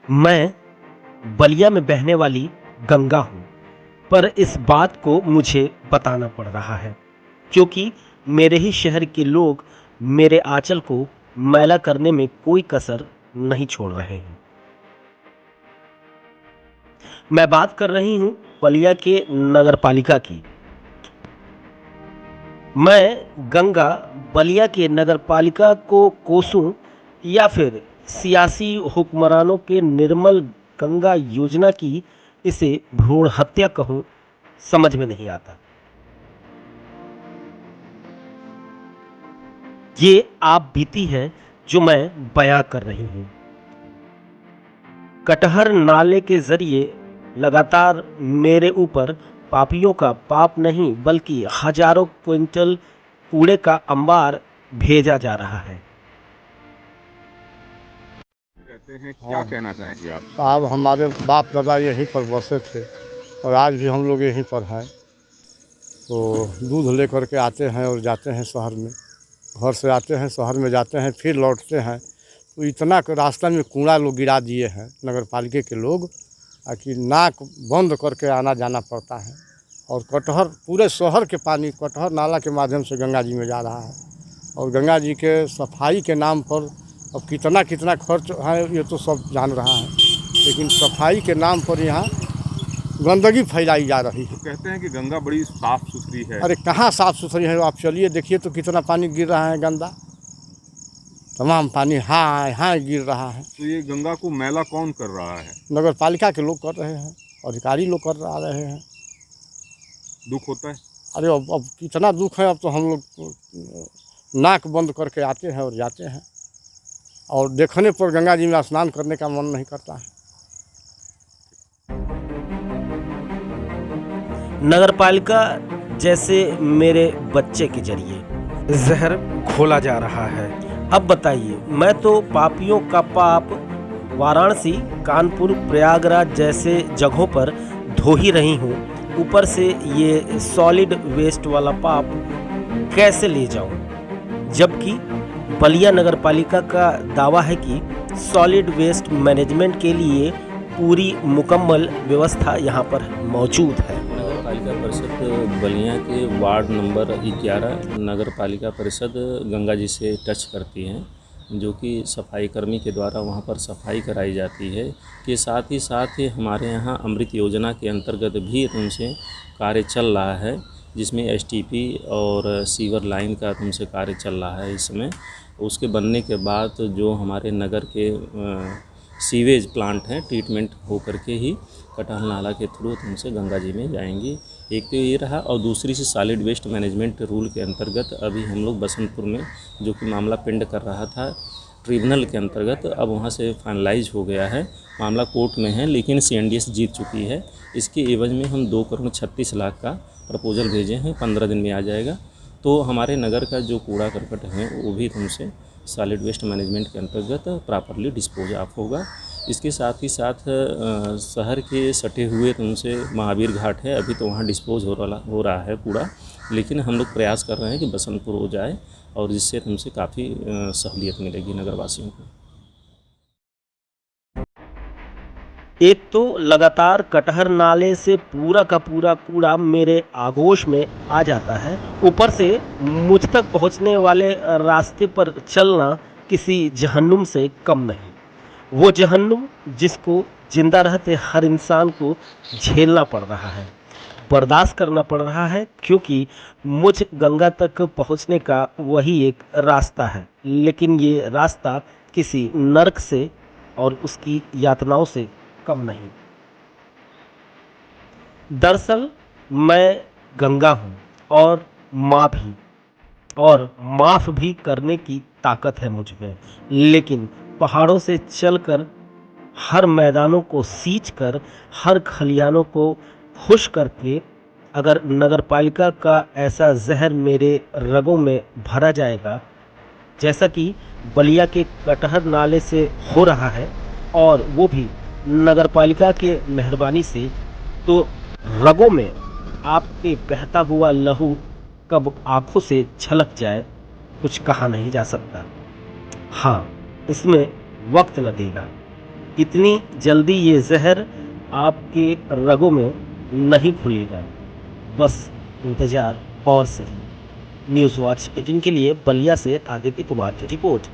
मैं बलिया में बहने वाली गंगा हूँ, पर इस बात को मुझे बताना पड़ रहा है, क्योंकि मेरे ही शहर के लोग मेरे आंचल को मैला करने में कोई कसर नहीं छोड़ रहे हैं। मैं बात कर रही हूँ बलिया के नगरपालिका की। मैं गंगा बलिया के नगरपालिका को कोसूं या फिर सियासी हुक्मरानों के निर्मल गंगा योजना की इसे भ्रूण हत्या कहूं, समझ में नहीं आता। ये आप बीती है जो मैं बयां कर रही हूं। कटहर नाले के जरिए लगातार मेरे ऊपर पापियों का पाप नहीं बल्कि हजारों क्विंटल कूड़े का अंबार भेजा जा रहा है। कहते हैं, क्या हाँ, कहना चाहेंगे आप? साहब हमारे बाप दादा यहीं पर बसे थे और आज भी हम लोग यहीं पर हैं। तो दूध लेकर के आते हैं और जाते हैं शहर में। घर से आते हैं शहर में जाते हैं फिर लौटते हैं। तो इतना रास्ता में कूड़ा लोग गिरा दिए हैं नगर पालिका के लोग, कि नाक बंद करके आना जाना पड़ता है। और कटहर पूरे शहर के पानी कटहर नाला के माध्यम से गंगा जी में जा रहा है। और गंगा जी के सफाई के नाम पर अब कितना कितना खर्च है ये तो सब जान रहा है, लेकिन सफाई के नाम पर यहाँ गंदगी फैलाई जा रही है। तो कहते हैं कि गंगा बड़ी साफ सुथरी है। अरे कहाँ साफ़ सुथरी है, आप चलिए देखिए तो कितना पानी गिर रहा है गंदा, तमाम पानी हाँ हाँ गिर रहा है। तो ये गंगा को मैला कौन कर रहा है? नगर पालिका के लोग कर रहे हैं, अधिकारी लोग कर रहे हैं। दुख होता है। अरे अब कितना दुख है, अब तो हम लोग नाक बंद करके आते हैं और जाते हैं और देखने पर गंगा जी में स्नान करने का मन नहीं करता है। नगरपालिका जैसे मेरे बच्चे के जरिए जहर घोला जा रहा है। अब बताइए, मैं तो पापियों का पाप वाराणसी, कानपुर, प्रयागराज जैसे जगहों पर धो ही रही हूँ, ऊपर से ये सॉलिड वेस्ट वाला पाप कैसे ले जाऊँ? जबकि बलिया नगरपालिका का दावा है कि सॉलिड वेस्ट मैनेजमेंट के लिए पूरी मुकम्मल व्यवस्था यहाँ पर मौजूद है। नगर पालिका परिषद बलिया के वार्ड नंबर 11 नगर पालिका परिषद गंगा जी से टच करती हैं, जो कि सफाई कर्मी के द्वारा वहाँ पर सफाई कराई जाती है। के साथ ही हमारे यहाँ अमृत योजना के अंतर्गत भी उनसे कार्य चल रहा है, जिसमें एसटीपी और सीवर लाइन का तुमसे कार्य चल रहा है इस समय। उसके बनने के बाद जो हमारे नगर के सीवेज प्लांट हैं, ट्रीटमेंट हो करके ही कटहल नाला के थ्रू तुमसे गंगा जी में जाएंगी। एक तो ये रहा, और दूसरी से सॉलिड वेस्ट मैनेजमेंट रूल के अंतर्गत अभी हम लोग बसंतपुर में जो कि मामला पेंड कर रहा था ट्रिब्यूनल के अंतर्गत, अब वहाँ से फाइनलाइज हो गया है, मामला कोर्ट में है, लेकिन सीएनडीएस जीत चुकी है। इसके एवज में हम 2,36,00,000 का प्रपोजल भेजे हैं, 15 दिन में आ जाएगा। तो हमारे नगर का जो कूड़ा करकट है वो भी तुमसे सॉलिड वेस्ट मैनेजमेंट के अंतर्गत प्रॉपरली डिस्पोज ऑफ होगा। इसके साथ ही साथ शहर के सटे हुए तुमसे महावीर घाट है, अभी तो वहाँ डिस्पोज हो रहा है कूड़ा, लेकिन हम लोग प्रयास कर रहे हैं कि बसंतपुर हो जाए और जिससे तुमसे काफ़ी सहूलियत मिलेगी नगरवासियों को। एक तो लगातार कटहर नाले से पूरा का पूरा कूड़ा मेरे आगोश में आ जाता है, ऊपर से मुझ तक पहुंचने वाले रास्ते पर चलना किसी जहन्नुम से कम नहीं। वो जहन्नुम जिसको जिंदा रहते हर इंसान को झेलना पड़ रहा है, बर्दाश्त करना पड़ रहा है, क्योंकि मुझ गंगा तक पहुंचने का वही एक रास्ता है। लेकिन ये रास्ता किसी नर्क से और उसकी यातनाओं से कम नहीं। दरअसल मैं गंगा हूँ और माँ भी, और माफ़ भी करने की ताकत है मुझ में। लेकिन पहाड़ों से चलकर, हर मैदानों को सींच कर, हर खलिहानों को खुश करके अगर नगरपालिका का ऐसा जहर मेरे रगों में भरा जाएगा, जैसा कि बलिया के कटहर नाले से हो रहा है, और वो भी नगरपालिका के मेहरबानी से, तो रगों में आपके बहता हुआ लहू कब आंखों से छलक जाए, कुछ कहा नहीं जा सकता। हाँ, इसमें वक्त लगेगा, इतनी जल्दी ये जहर आपके रगों में नहीं खुलेगा, बस इंतजार और सही। न्यूज़ वॉच 18 के लिए बलिया से आदित्य कुमार की रिपोर्ट।